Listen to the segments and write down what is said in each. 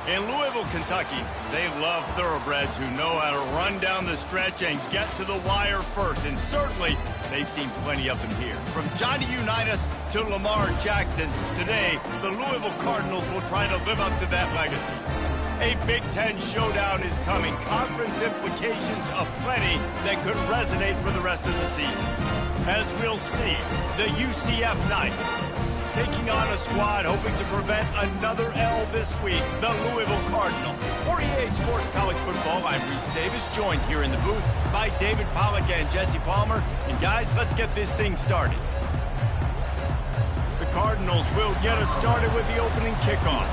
In Louisville, Kentucky, they love thoroughbreds who know how to run down the stretch and get to the wire first. And certainly, they've seen plenty of them here. From Johnny Unitas to Lamar Jackson, today, the Louisville Cardinals will try to live up to that legacy. A Big Ten showdown is coming. Conference implications aplenty that could resonate for the rest of the season. As we'll see, the UCF Knights taking on a squad hoping to prevent another L this week, the Louisville Cardinals. For EA Sports College Football, I'm Reese Davis, joined here in the booth by David Pollack and Jesse Palmer. And guys, let's get this thing started. The Cardinals will get us started with the opening kickoff.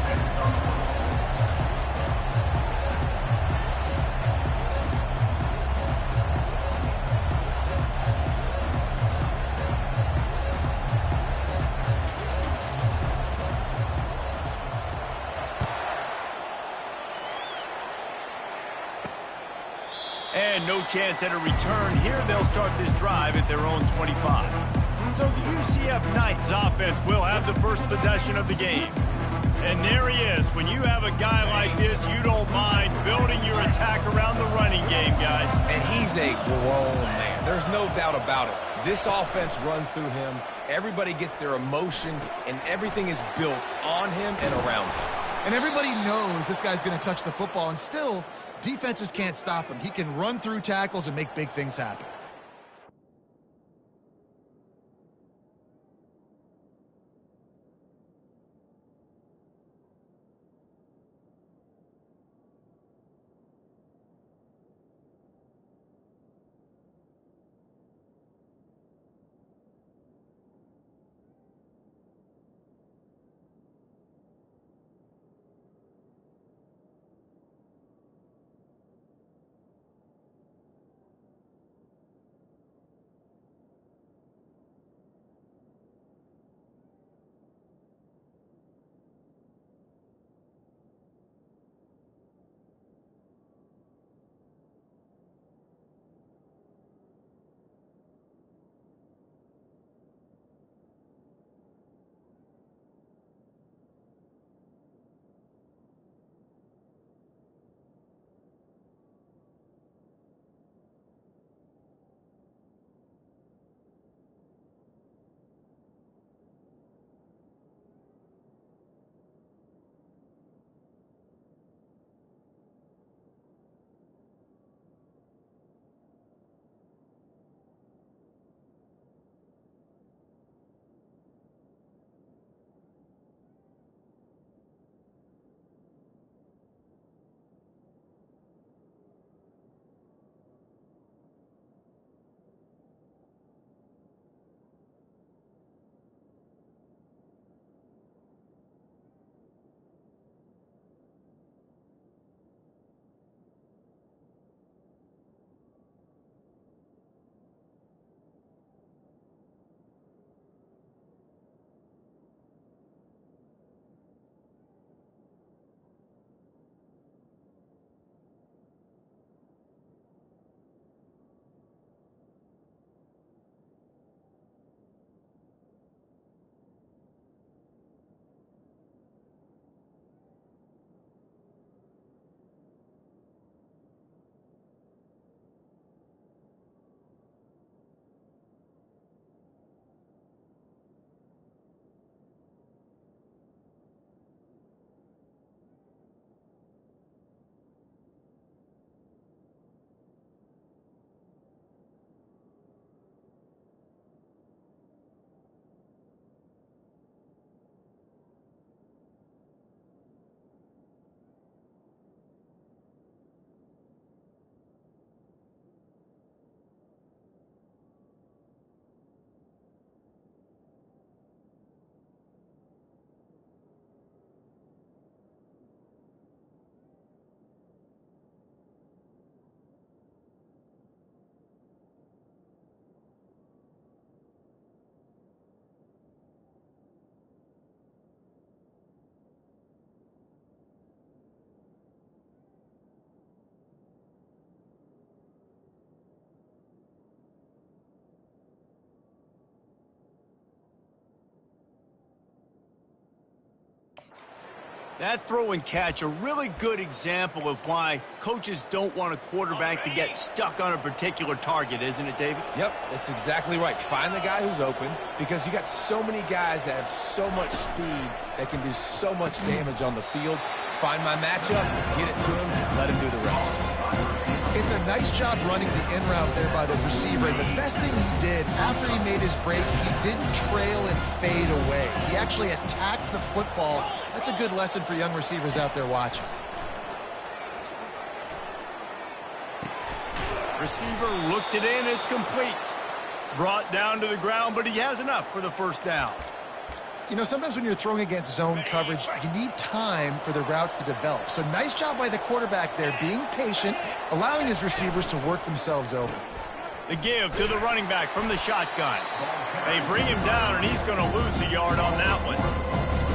And no chance at a return. Here they'll start this drive at their own 25. So the UCF Knights offense will have the first possession of the game. And there he is. When you have a guy like this, you don't mind building your attack around the running game, guys. And he's a grown man. There's no doubt about it. This offense runs through him. Everybody gets their emotion, and everything is built on him and around him. And everybody knows this guy's going to touch the football, and still, defenses can't stop him. He can run through tackles and make big things happen. That throw and catch, a really good example of why coaches don't want a quarterback to get stuck on a particular target, isn't it, David? Yep, that's exactly right. Find the guy who's open, because you got so many guys that have so much speed that can do so much damage on the field. Find my matchup, get it to him, let him do the rest. It's a nice job running the in route there by the receiver. And the best thing he did after he made his break, he didn't trail and fade away. He actually attacked the football. That's a good lesson for young receivers out there watching. Receiver looks it in, it's complete. Brought down to the ground, but he has enough for the first down. You know, sometimes when you're throwing against zone coverage, you need time for the routes to develop. So nice job by the quarterback there, being patient, allowing his receivers to work themselves over. The give to the running back from the shotgun. They bring him down, and he's going to lose a yard on that one.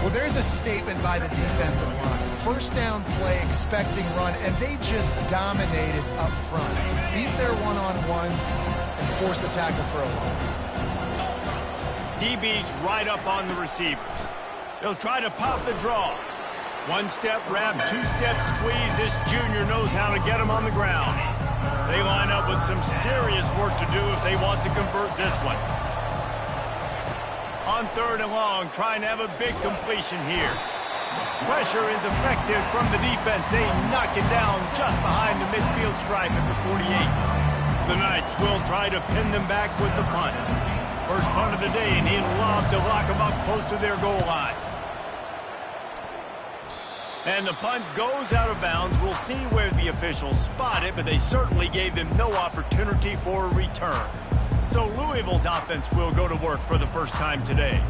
Well, there's a statement by the defensive line. First down play, expecting run, and they just dominated up front. Beat their one-on-ones and forced the tackle for a loss. DB's right up on the receivers. They'll try to pop the draw. One-step wrap, two-step squeeze. This junior knows how to get him on the ground. They line up with some serious work to do if they want to convert this one. On third and long, trying to have a big completion here. Pressure is effective from the defense. They knock it down just behind the midfield stripe at the 48. The Knights will try to pin them back with the punt. First punt of the day, and he'd love to lock them up close to their goal line. And the punt goes out of bounds. We'll see where the officials spot it, but they certainly gave them no opportunity for a return. So Louisville's offense will go to work for the first time today.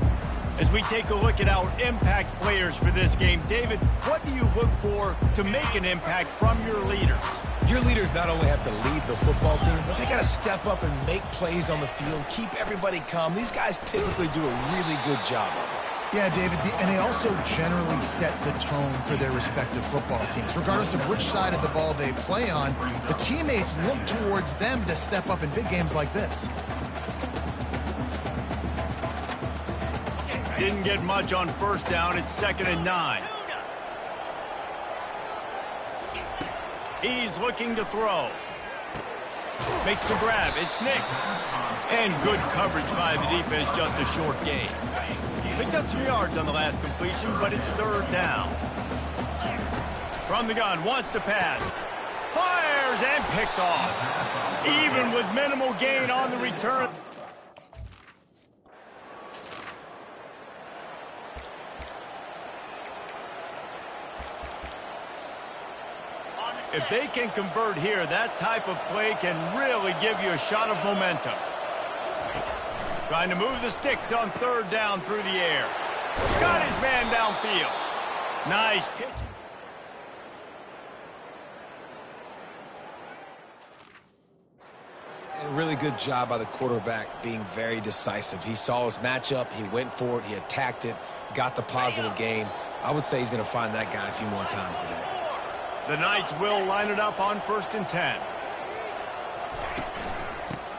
As we take a look at our impact players for this game, David, what do you look for to make an impact from your leaders? Your leaders not only have to lead the football team, but they got to step up and make plays on the field, keep everybody calm. These guys typically do a really good job of it. Yeah, David, and they also generally set the tone for their respective football teams. Regardless of which side of the ball they play on, the teammates look towards them to step up in big games like this. Didn't get much on first down. It's 2nd and 9. He's looking to throw. Makes the grab. It's Nix. And good coverage by the defense, just a short gain. Picked up some yards on the last completion, but it's third down. From the gun, wants to pass. Fires and picked off. Even with minimal gain on the return. If they can convert here, that type of play can really give you a shot of momentum. Trying to move the sticks on third down through the air. Got his man downfield. Nice pitch. And a really good job by the quarterback being very decisive. He saw his matchup, he went for it, he attacked it, got the positive gain. I would say he's going to find that guy a few more times today. The Knights will line it up on 1st and 10.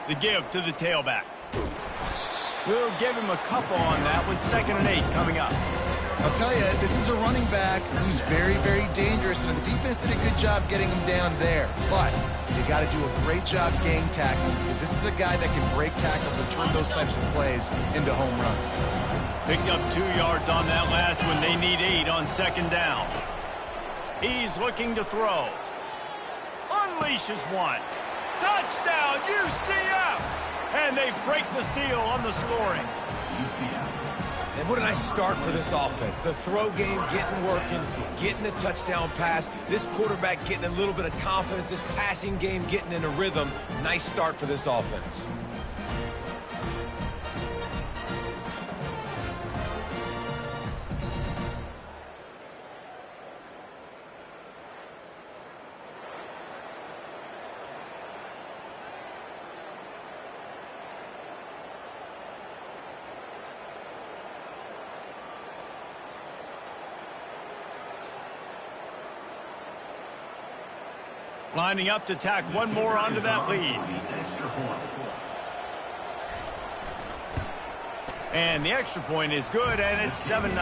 The give to the tailback. We'll give him a couple on that one. 2nd and 8 coming up. I'll tell you, this is a running back who's very, very dangerous, and the defense did a good job getting him down there. But they got to do a great job game tackling, because this is a guy that can break tackles and turn those types of plays into home runs. Picked up 2 yards on that last one. They need 8 on 2nd down. He's looking to throw. Unleashes one. Touchdown, UCF! And they break the seal on the scoring. And what a nice start for this offense. The throw game getting working, getting the touchdown pass. This quarterback getting a little bit of confidence. This passing game getting in a rhythm. Nice start for this offense. Lining up to tack one more onto that lead. And the extra point is good, and it's 7-0.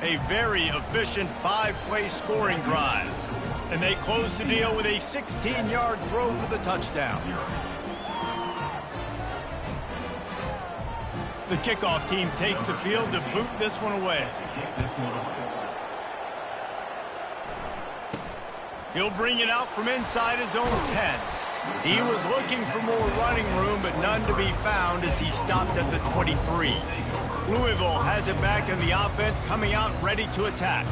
A very efficient 5-play scoring drive. And they close the deal with a 16-yard throw for the touchdown. The kickoff team takes the field to boot this one away. He'll bring it out from inside his own 10. He was looking for more running room, but none to be found as he stopped at the 23. Louisville has it back in the offense, coming out ready to attack.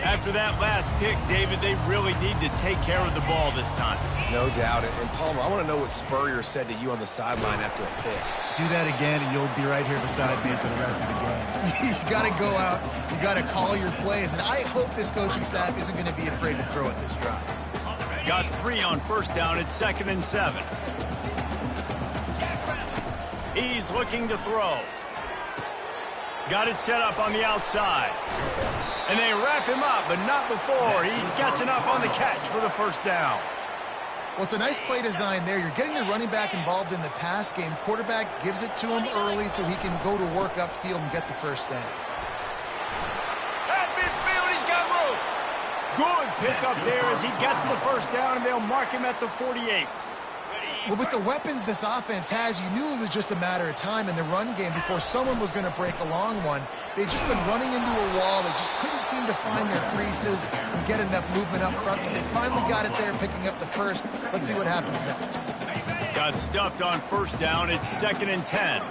After that last pick, David, they really need to take care of the ball this time. No doubt. And Palmer, I want to know what Spurrier said to you on the sideline after a pick. Do that again, and you'll be right here beside me for the rest of the game. You got to go out. You got to call your plays. And I hope this coaching staff isn't going to be afraid to throw it this drive. Got 3 on first down at 2nd and 7. He's looking to throw. Got it set up on the outside. And they wrap him up, but not before he gets enough on the catch for the first down. Well, it's a nice play design there. You're getting the running back involved in the pass game. Quarterback gives it to him early so he can go to work upfield and get the first down. At midfield, he's got room. Good pickup there as he gets the first down, and they'll mark him at the 48. Well, with the weapons this offense has, you knew it was just a matter of time in the run game before someone was going to break a long one. They've just been running into a wall. They just couldn't seem to find their creases and get enough movement up front, but they finally got it there, picking up the first. Let's see what happens next. Got stuffed on first down. It's 2nd and 10.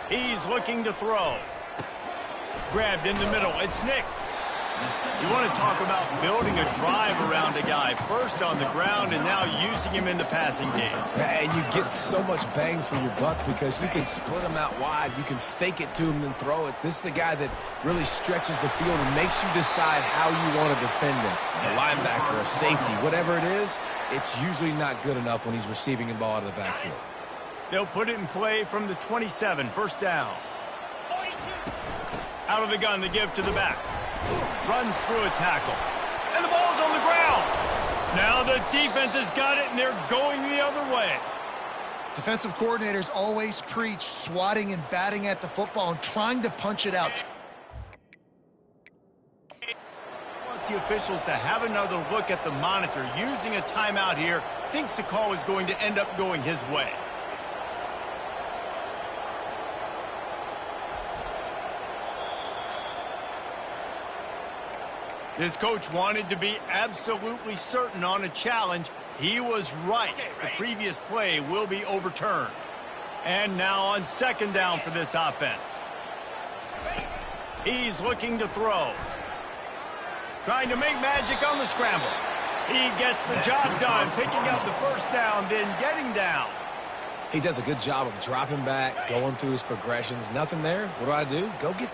He's looking to throw. Grabbed in the middle. It's Nix. You want to talk about building a drive around a guy. First on the ground and now using him in the passing game. And you get so much bang for your buck because you can split him out wide. You can fake it to him and throw it. This is the guy that really stretches the field and makes you decide how you want to defend him. A linebacker, a safety, whatever it is, it's usually not good enough when he's receiving the ball out of the backfield. They'll put it in play from the 27, first down. Out of the gun to give to the back. Runs through a tackle. And the ball's on the ground. Now the defense has got it, and they're going the other way. Defensive coordinators always preach swatting and batting at the football and trying to punch it out. Wants the officials to have another look at the monitor. Using a timeout here, thinks the call is going to end up going his way. This coach wanted to be absolutely certain on a challenge. He was right. The previous play will be overturned. And now on 2nd down for this offense. He's looking to throw. Trying to make magic on the scramble. He gets the job done, picking up the first down, then getting down. He does a good job of dropping back, going through his progressions. Nothing there. What do? Go get...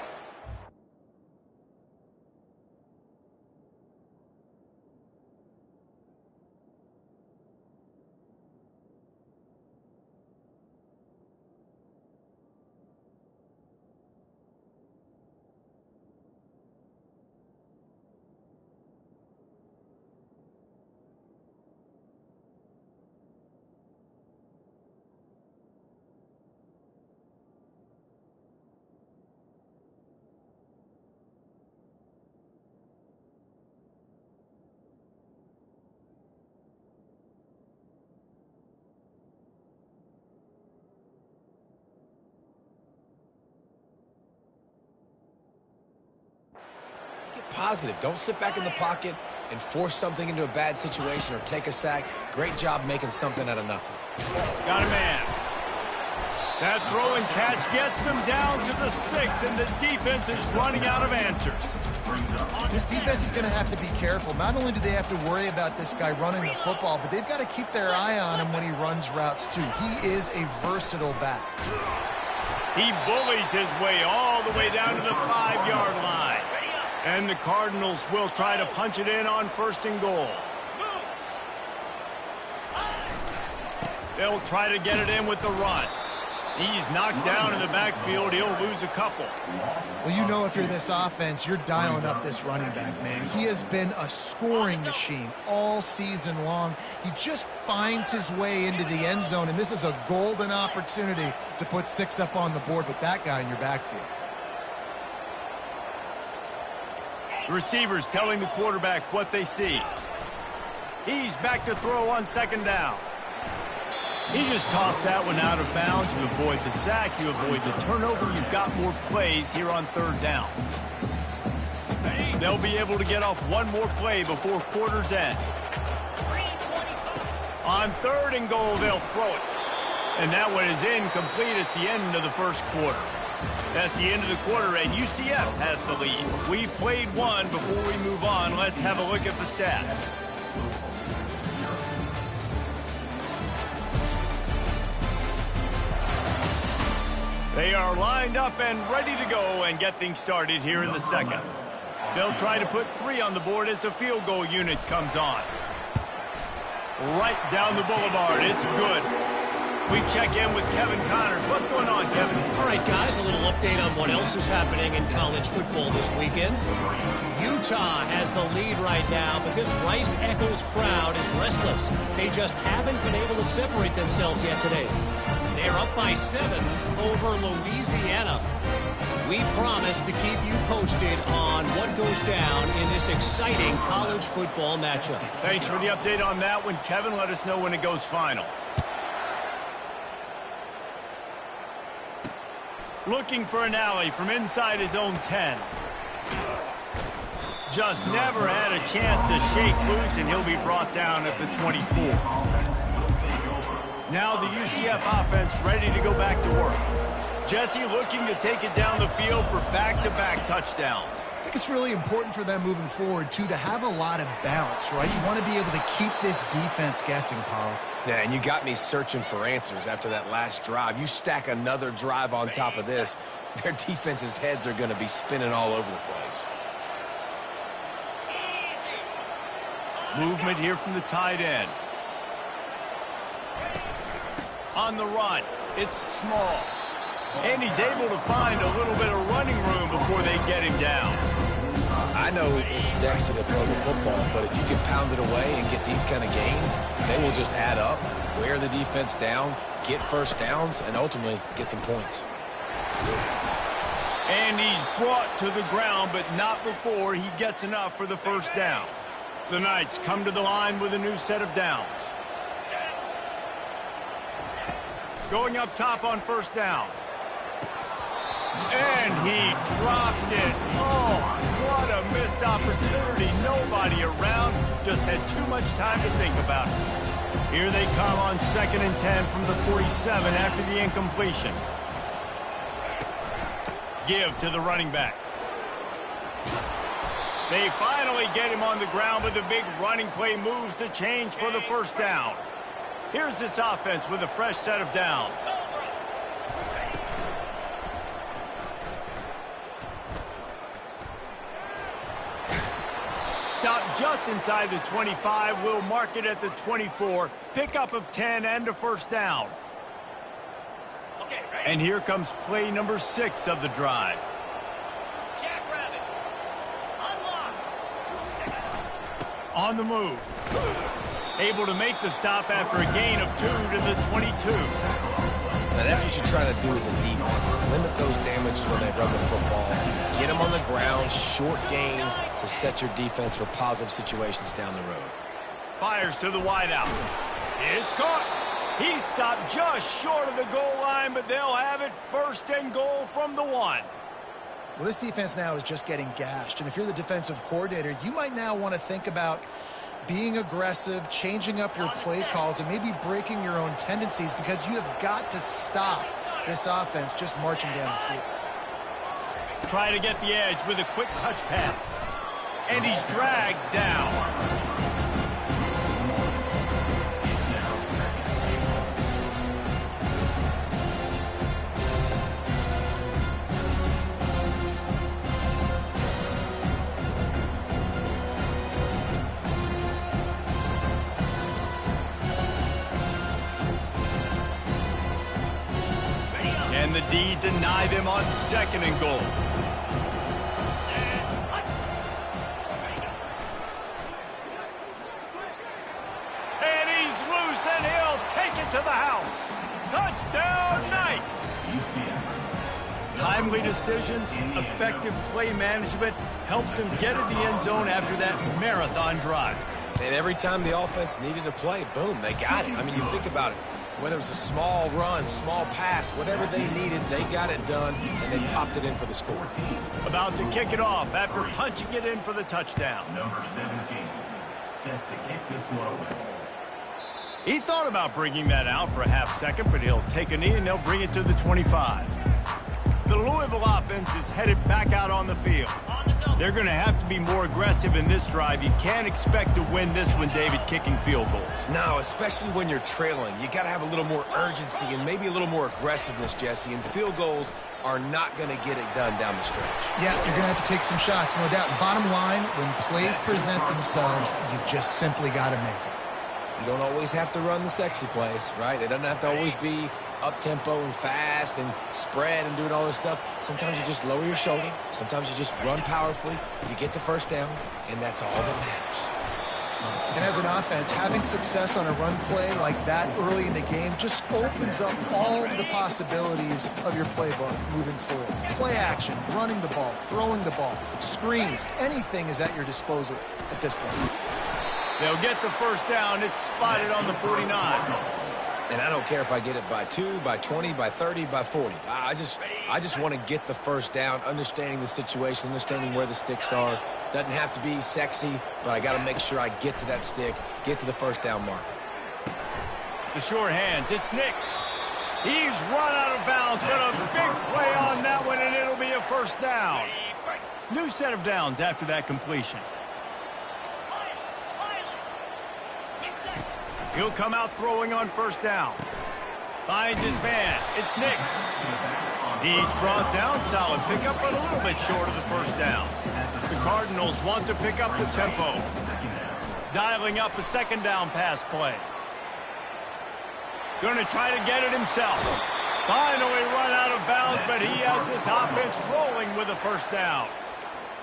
Positive. Don't sit back in the pocket and force something into a bad situation or take a sack. Great job making something out of nothing. Got a man. That throw and catch gets them down to the 6, and the defense is running out of answers. This defense is going to have to be careful. Not only do they have to worry about this guy running the football, but they've got to keep their eye on him when he runs routes, too. He is a versatile back. He bullies his way all the way down to the 5-yard line. And the Cardinals will try to punch it in on 1st and goal. They'll try to get it in with the run. He's knocked down in the backfield. He'll lose a couple. Well, you know if you're this offense, you're dialing up this running back, man. He has been a scoring machine all season long. He just finds his way into the end zone, and this is a golden opportunity to put 6 up on the board with that guy in your backfield. The receivers telling the quarterback what they see. He's back to throw on second down. He just tossed that one out of bounds. You avoid the sack, you avoid the turnover. You've got more plays here on third down. They'll be able to get off one more play before quarter's end. On third and goal, they'll throw it. And that one is incomplete. It's the end of the first quarter. That's the end of the quarter, and UCF has the lead. We've played one. Before we move on, let's have a look at the stats. They are lined up and ready to go and get things started here in the second. They'll try to put 3 on the board as the field goal unit comes on. Right down the boulevard. It's good. We check in with Kevin Connors. What's going on, Kevin? All right, guys, a little update on what else is happening in college football this weekend. Utah has the lead right now, but this Rice-Eccles crowd is restless. They just haven't been able to separate themselves yet today. They're up by 7 over Louisiana. We promise to keep you posted on what goes down in this exciting college football matchup. Thanks for the update on that one, Kevin. Let us know when it goes final. Looking for an alley from inside his own 10. Just never had a chance to shake loose, and he'll be brought down at the 24. Now the UCF offense ready to go back to work. Jesse looking to take it down the field for back-to-back touchdowns. I think it's really important for them moving forward, too, to have a lot of bounce, right? You want to be able to keep this defense guessing, Paul. Yeah, and you got me searching for answers after that last drive. You stack another drive on top of this, their defense's heads are going to be spinning all over the place. Movement here from the tight end. On the run, it's small. And he's able to find a little bit of running room before they get him down. I know it's sexy to throw the football, but if you can pound it away and get these kind of gains, they will just add up, wear the defense down, get first downs, and ultimately get some points. And he's brought to the ground, but not before he gets enough for the first down. The Knights come to the line with a new set of downs. Going up top on first down. And he dropped it. Oh, what a missed opportunity. Nobody around. Just had too much time to think about it. Here they come on 2nd and 10 from the 47 after the incompletion. Give to the running back. They finally get him on the ground, but the big running play moves the change for the first down. Here's this offense with a fresh set of downs. Stop just inside the 25. We'll mark it at the 24. Pickup of 10 and a first down. And here comes play number 6 of the drive. On the move. Able to make the stop after a gain of 2 to the 22. Now that's what you're trying to do as a defense. Limit those damages when they run the football. Get them on the ground, short gains to set your defense for positive situations down the road. Fires to the wideout. It's caught. He stopped just short of the goal line, but they'll have it 1st and goal from the 1. Well, this defense now is just getting gashed. And if you're the defensive coordinator, you might now want to think about being aggressive, changing up your play calls, and maybe breaking your own tendencies, because you have got to stop this offense just marching down the field. Try to get the edge with a quick touch pass. And he's dragged down. Can the D deny them on 2nd and goal? And he's loose, and he'll take it to the house. Touchdown, Knights! Timely decisions, effective play management helps them get in the end zone after that marathon drive. And every time the offense needed a play, boom, they got it. I mean, you think about it. Whether it was a small run, small pass, whatever they needed, they got it done, and they popped it in for the score. About to kick it off after punching it in for the touchdown. Number 17, set to kick this one away. He thought about bringing that out for a half second, but he'll take a knee and they'll bring it to the 25. The Louisville offense is headed back out on the field. They're going to have to be more aggressive in this drive. You can't expect to win this one, David, kicking field goals. No, especially when you're trailing. You got to have a little more urgency and maybe a little more aggressiveness, Jesse. And field goals are not going to get it done down the stretch. Yeah, you're going to have to take some shots, no doubt. Bottom line, when plays present themselves, you've just simply got to make them. You don't always have to run the sexy plays, right? It doesn't have to always be up-tempo and fast and spread and doing all this stuff. Sometimes you just lower your shoulder. Sometimes you just run powerfully. You get the first down, and that's all that matters. And as an offense, having success on a run play like that early in the game just opens up all of the possibilities of your playbook moving forward. Play action, running the ball, throwing the ball, screens, anything is at your disposal at this point. They'll get the first down. It's spotted on the 49. And I don't care if I get it by 2, by 20, by 30, by 40. I just want to get the first down, understanding the situation, understanding where the sticks are. Doesn't have to be sexy, but I got to make sure I get to that stick, get to the first down mark. The short hands, it's Nix. He's run out of bounds, but a big play on that one, and it'll be a first down. New set of downs after that completion. He'll come out throwing on first down. Finds his man. It's Nix. He's brought down. Solid pickup, but a little bit short of the first down. The Cardinals want to pick up the tempo. Dialing up a 2nd down pass play. Going to try to get it himself. Finally run out of bounds, but he has this offense rolling with a first down.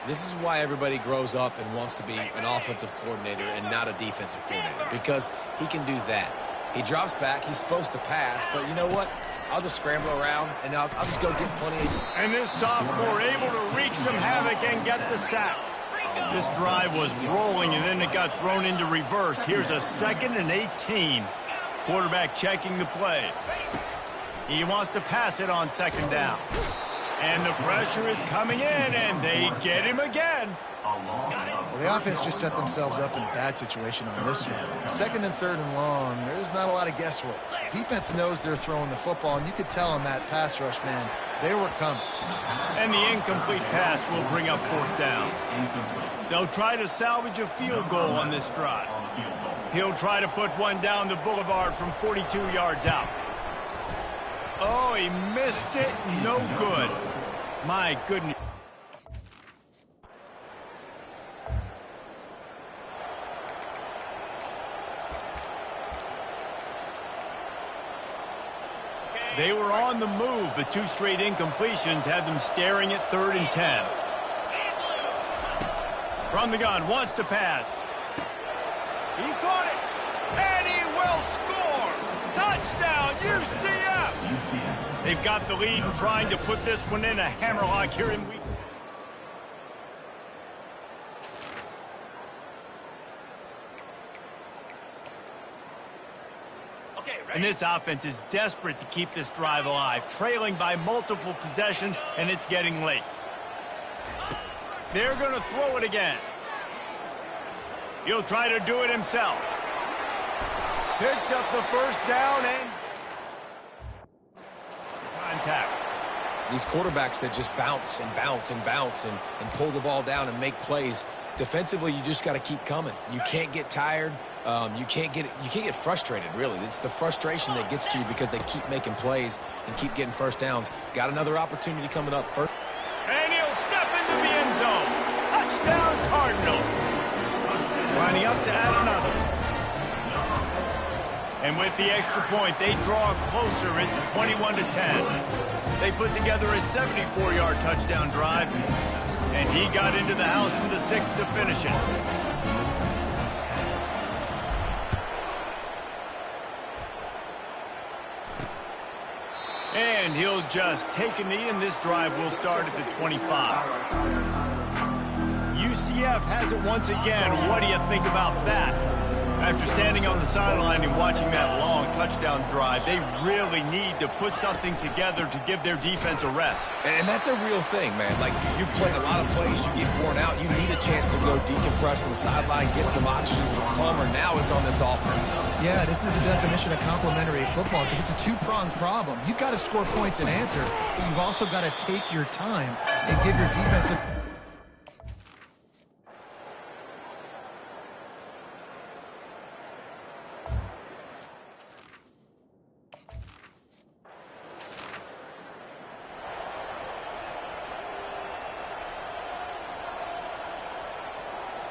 This is why everybody grows up and wants to be an offensive coordinator and not a defensive coordinator, because he can do that. He drops back. He's supposed to pass, but you know what? I'll just scramble around, and I'll just go get plenty of... And this sophomore able to wreak some havoc and get the sack. This drive was rolling, and then it got thrown into reverse. Here's a 2nd and 18. Quarterback checking the play. He wants to pass it on 2nd down. And the pressure is coming in, and they get him again. Well, the offense just set themselves up in a bad situation on this one. 2nd and 3rd and long, there's not a lot of guesswork. Defense knows they're throwing the football, and you could tell on that pass rush, man, they were coming. And the incomplete pass will bring up 4th down. They'll try to salvage a field goal on this drive. He'll try to put one down the boulevard from 42 yards out. Oh, he missed it. No good. My goodness. They were on the move, but 2 straight incompletions had them staring at 3rd and 10. From the gun, wants to pass. He caught it, and he will score. Touchdown, UCF. They've got the lead and trying to put this one in a hammerlock here in week. And this offense is desperate to keep this drive alive, trailing by multiple possessions, and it's getting late. They're going to throw it again. He'll try to do it himself. Picks up the first down and contact. These quarterbacks that just bounce and bounce and bounce and pull the ball down and make plays. Defensively, you just got to keep coming. You can't get tired. You can't get frustrated, really. It's the frustration that gets to you because they keep making plays and keep getting first downs. Got another opportunity coming up first. And he'll step into the end zone. Touchdown, Cardinal. Lining up to add another. And with the extra point, they draw closer. It's 21-10. They put together a 74-yard touchdown drive, and he got into the house for the 6 to finish it. And he'll just take a knee, and this drive will start at the 25. UCF has it once again. What do you think about that? After standing on the sideline and watching that long touchdown drive, they really need to put something together to give their defense a rest. And that's a real thing, man. Like, you played a lot of plays, you get worn out, you need a chance to go decompress on the sideline, get some oxygen. Plummer, now it's on this offense. Yeah, this is the definition of complementary football because it's a two-pronged problem. You've got to score points and answer, but you've also got to take your time and give your defense a...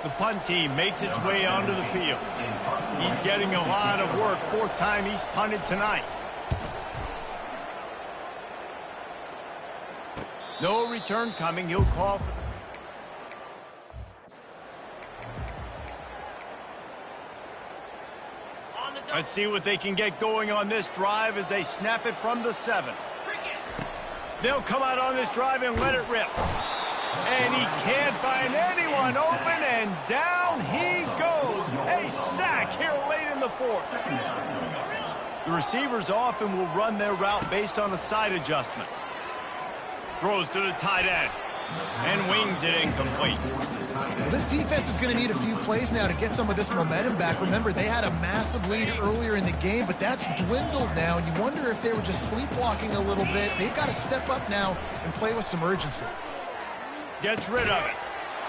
The punt team makes its way onto the field. He's getting a lot of work. 4th time he's punted tonight. No return coming. He'll call for... Let's see what they can get going on this drive as they snap it from the 7. They'll come out on this drive and let it rip. And he can't find anyone open, and down he goes. A sack here late in the 4th. The receivers often will run their route based on a side adjustment. Throws to the tight end and wings it incomplete. Well, this defense is going to need a few plays now to get some of this momentum back. Remember, they had a massive lead earlier in the game, but that's dwindled now. You wonder if they were just sleepwalking a little bit. They've got to step up now and play with some urgency. Gets rid of it.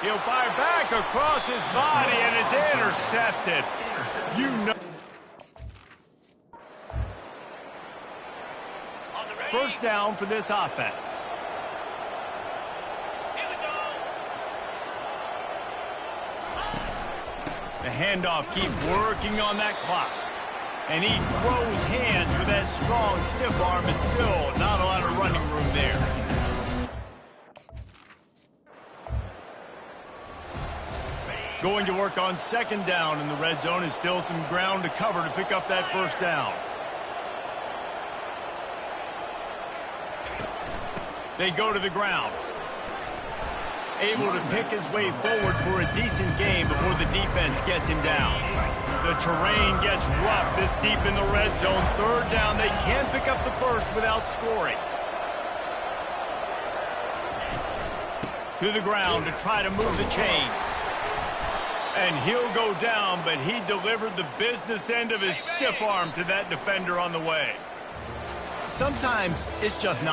He'll fire back across his body, and it's intercepted. You know. First down for this offense. The handoff keeps working on that clock. And he throws hands with that strong, stiff arm, and still not a lot of running room there. Going to work on 2nd down in the red zone is still some ground to cover to pick up that 1st down. They go to the ground. Able to pick his way forward for a decent game before the defense gets him down. The terrain gets rough this deep in the red zone. 3rd down, they can't pick up the 1st without scoring. To the ground to try to move the chains. And he'll go down, but he delivered the business end of his stiff arm to that defender on the way. Sometimes it's just not